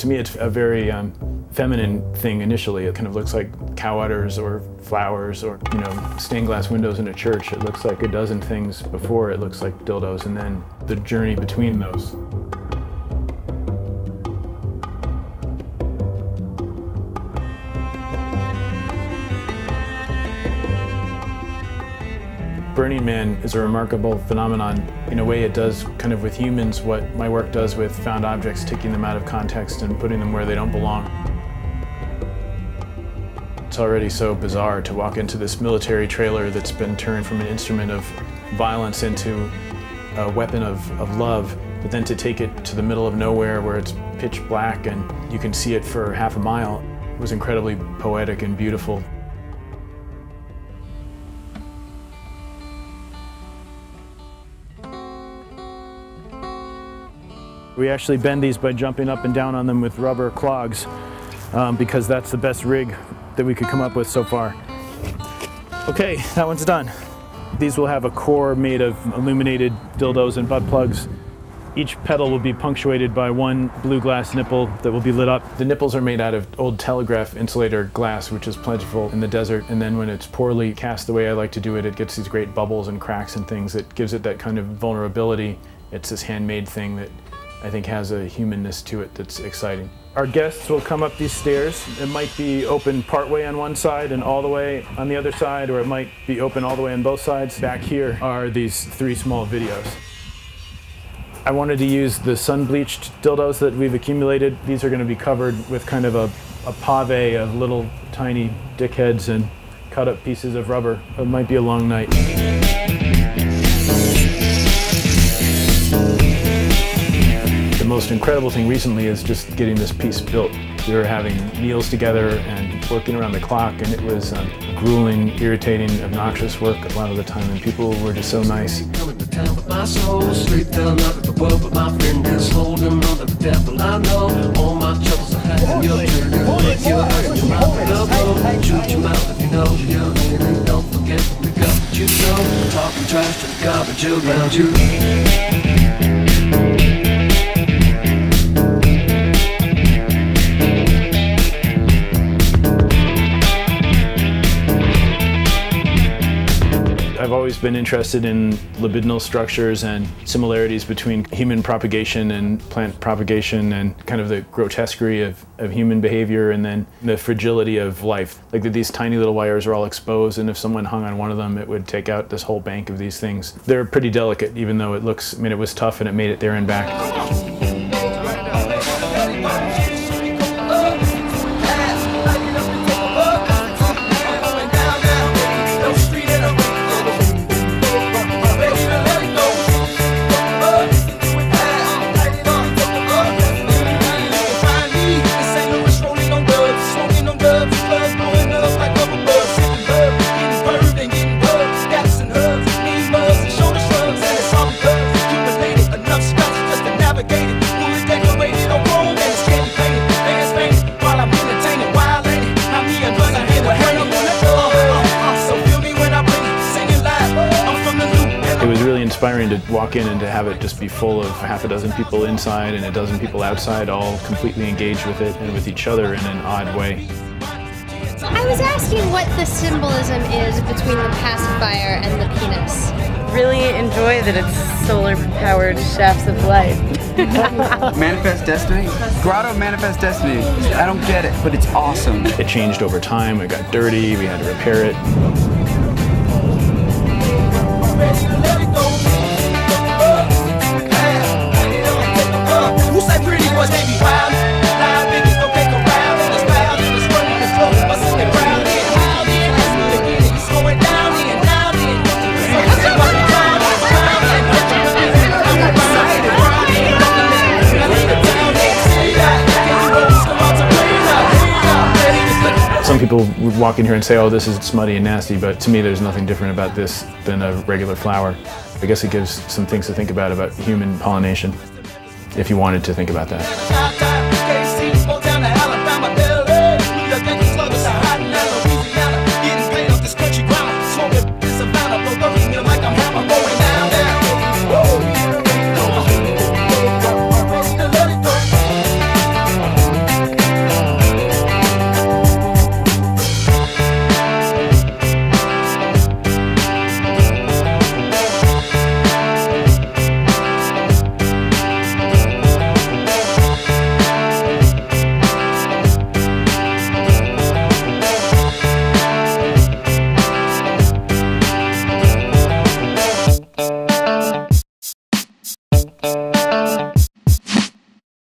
To me, it's a very feminine thing initially. It kind of looks like cow udders or flowers or, stained glass windows in a church. It looks like a dozen things before it looks like dildos, and then the journey between those. Burning Man is a remarkable phenomenon. In a way, it does kind of with humans what my work does with found objects, taking them out of context and putting them where they don't belong. It's already so bizarre to walk into this military trailer that's been turned from an instrument of violence into a weapon of love, but then to take it to the middle of nowhere where it's pitch black and you can see it for half a mile. It was incredibly poetic and beautiful. We actually bend these by jumping up and down on them with rubber clogs because that's the best rig that we could come up with so far. Okay, that one's done. These will have a core made of illuminated dildos and butt plugs. Each pedal will be punctuated by one blue glass nipple that will be lit up. The nipples are made out of old telegraph insulator glass, which is plentiful in the desert, and then when it's poorly cast the way I like to do it, it gets these great bubbles and cracks and things that gives it that kind of vulnerability. It's this handmade thing that I think has a humanness to it that's exciting. Our guests will come up these stairs. It might be open partway on one side and all the way on the other side, or it might be open all the way on both sides. Back here are these 3 small videos. I wanted to use the sun-bleached dildos that we've accumulated. These are going to be covered with kind of a pave of little tiny dickheads and cut up pieces of rubber. It might be a long night. The most incredible thing recently is just getting this piece built. We were having meals together and working around the clock, and it was grueling, irritating, obnoxious work a lot of the time, and people were just so nice. I've always been interested in libidinal structures and similarities between human propagation and plant propagation, and kind of the grotesquerie of human behavior, and then the fragility of life. Like that these tiny little wires are all exposed, and if someone hung on one of them, it would take out this whole bank of these things. They're pretty delicate, even though it looks, it was tough and it made it there and back. Inspiring to walk in and to have it just be full of half a dozen people inside and a dozen people outside, all completely engaged with it and with each other in an odd way. I was asking what the symbolism is between the pacifier and the penis. Really enjoy that it's solar-powered shafts of light. Manifest destiny? Grotto manifest destiny. I don't get it, but it's awesome. It changed over time. It got dirty. We had to repair it. Some people would walk in here and say, oh, this is smutty and nasty, but to me there's nothing different about this than a regular flower. I guess it gives some things to think about human pollination, if you wanted to think about that.